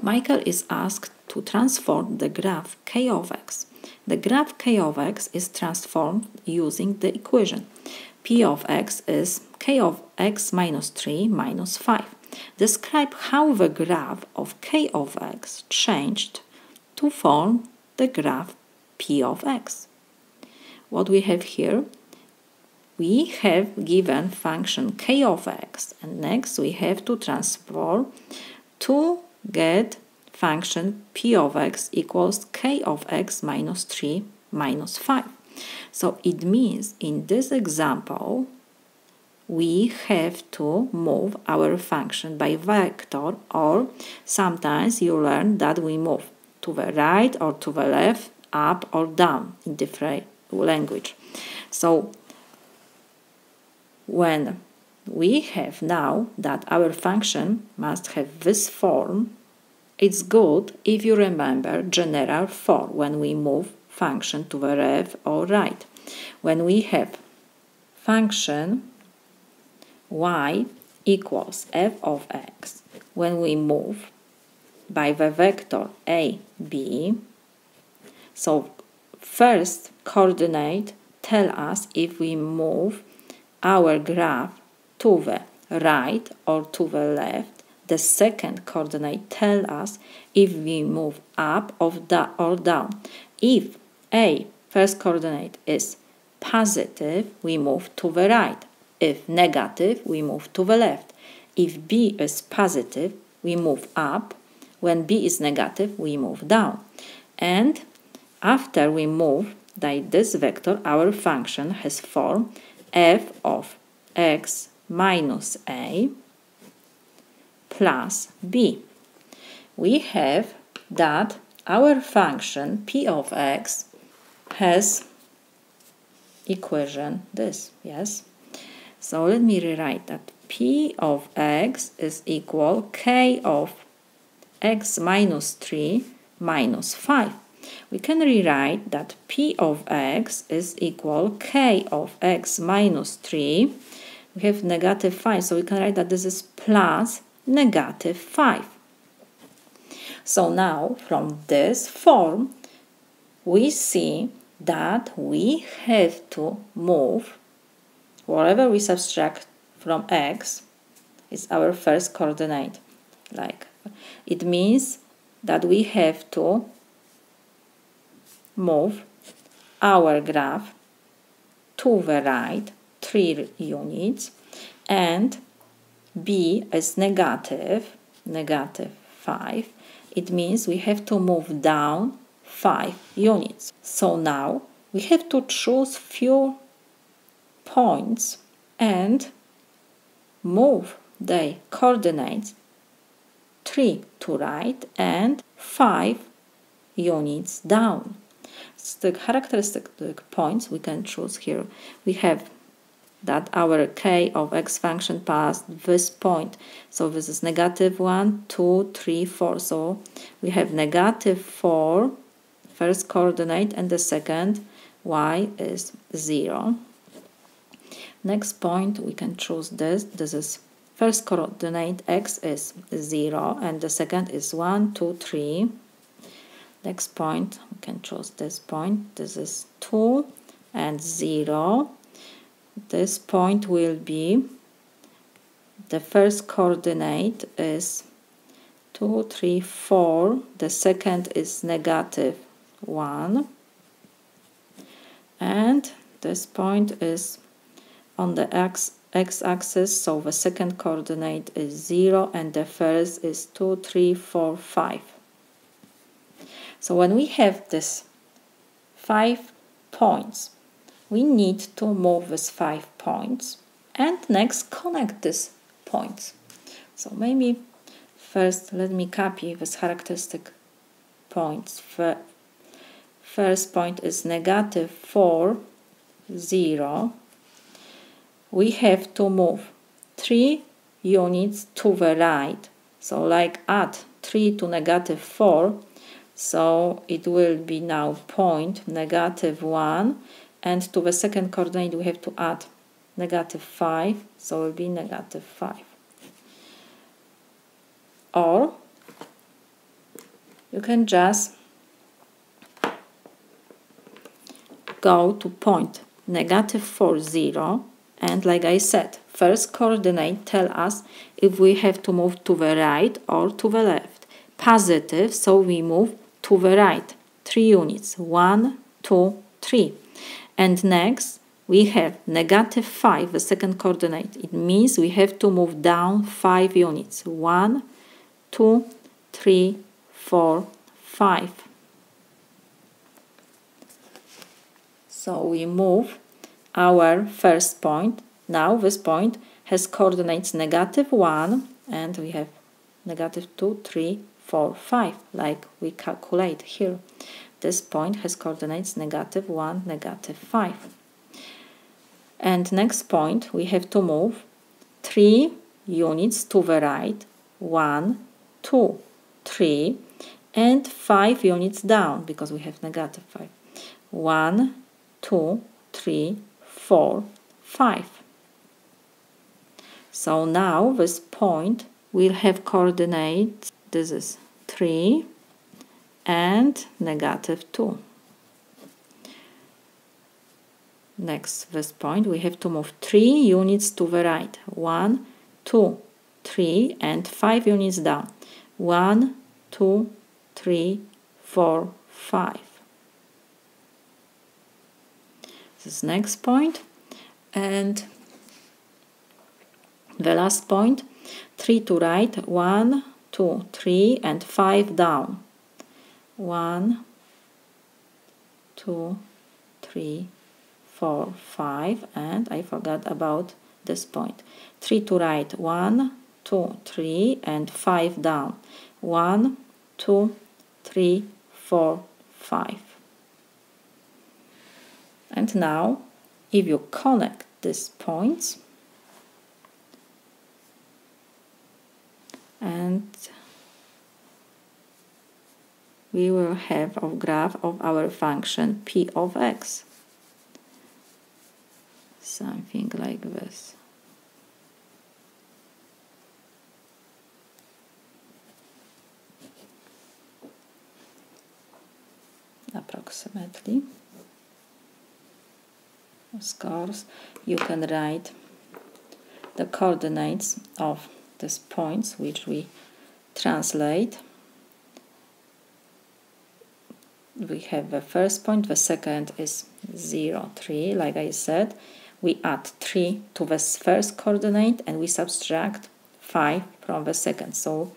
Michael is asked to transform the graph k of x. The graph k of x is transformed using the equation. P of x is k of x minus 3 minus 5. Describe how the graph of k of x changed to form the graph P of x. What we have here? We have given function k of x, and next we have to transform to get function P of x equals k of x minus 3 minus 5. So it means in this example we have to move our function by vector, or sometimes you learn that we move to the right or to the left, up or down in different language. So when we have now that our function must have this form, it's good if you remember general form when we move function to the left or right. When we have function y equals f of x, when we move by the vector a, b, so first coordinate tell us if we move our graph to the right or to the left. The second coordinate tell us if we move up or down. If a, first coordinate, is positive, we move to the right. If negative, we move to the left. If b is positive, we move up. When b is negative, we move down. And after we move by this vector, our function has form f of x minus a plus b. We have that our function p of x has equation this, yes? So let me rewrite that p of x is equal k of x minus 3 minus 5. We can rewrite that p of x is equal k of x minus 3. We have negative 5, so we can write that this is plus negative 5. So now from this form we see that we have to move whatever we subtract from x is our first coordinate. Like it means that we have to move our graph to the right 3 units, and b is negative 5. It means we have to move down 5 units. So now we have to choose few points and move the coordinates 3 to right and 5 units down. The characteristic points we can choose here. We have that our k of x function passed this point. So this is negative 1, 2, 3, 4. So we have negative 4 first coordinate, and the second y is 0. Next point we can choose this. This is first coordinate x is 0 and the second is 1, 2, 3. Next point we can choose this point. This is 2 and 0. This point will be the first coordinate is 2, 3, 4. The second is negative 1. And this point is on the x-axis, so the second coordinate is 0 and the first is 2, 3, 4, 5. So when we have this 5 points, we need to move these 5 points and next connect these points. So maybe first let me copy these characteristic points. First point is negative 4, 0. We have to move 3 units to the right. So like add 3 to negative 4. So it will be now point negative 1, and to the second coordinate we have to add negative 5, so it will be negative 5. Or you can just go to point -4, 0, and like I said, first coordinate tell us if we have to move to the right or to the left. Positive, so we move to the right 3 units, 1, 2, 3. And next we have -5, the second coordinate. It means we have to move down 5 units, 1, 2, 3, 4, 5. So we move our first point. Now this point has coordinates -1, and we have -2, 3, 4, 5, like we calculate here. This point has coordinates -1, -5. And next point, we have to move 3 units to the right, 1, 2, 3, and 5 units down, because we have -5. 1, 2, 3, 4, 5. So now this point will have coordinates, this is 3 and -2. Next, this point, we have to move 3 units to the right, 1, 2, 3, and 5 units down, 1, 2, 3, 4, 5. This next point, and the last point, 3 to right, 1, 2, 3, and 5 down, 1, 2, 3, 4, 5, and I forgot about this point. 3 to right, 1, 2, 3, and 5 down, 1, 2, 3, 4, 5. And now, if you connect these points, and we will have a graph of our function p of x. Something like this. Approximately. Of course, you can write the coordinates of these points, which we translate. We have the first point, the second is 0, 3, like I said. We add 3 to the first coordinate and we subtract 5 from the second. So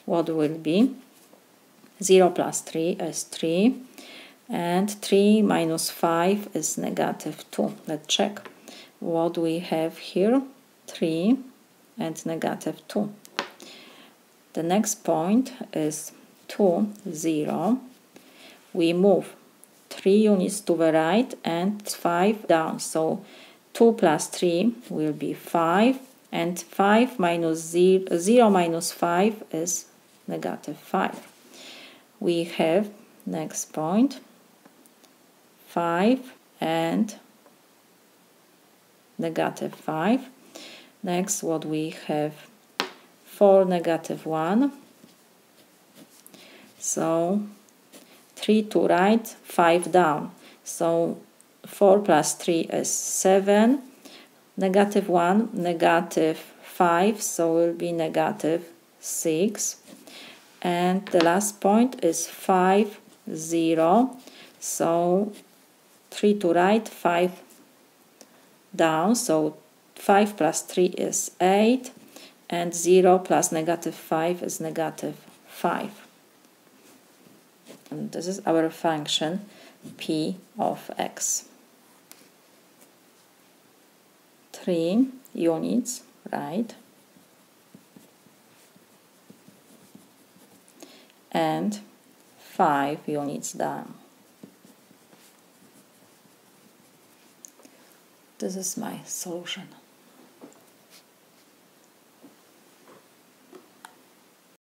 what will be? 0 plus 3 is 3, and 3 minus 5 is -2. Let's check what we have here, 3 and -2. The next point is 2, 0. We move 3 units to the right and 5 down. So 2 plus 3 will be 5, and 5 minus 0, 0 minus 5 is -5. We have next point 5 and -5. Next, what we have 4, -1. So 3 to right, 5 down. So 4 plus 3 is 7. -1, -5, so will be -6. And the last point is 5, 0. So 3 to right, 5 down. So 5 plus 3 is 8. And 0 plus -5 is -5. And this is our function p of x. 3 units, right? And 5 units down. This is my solution.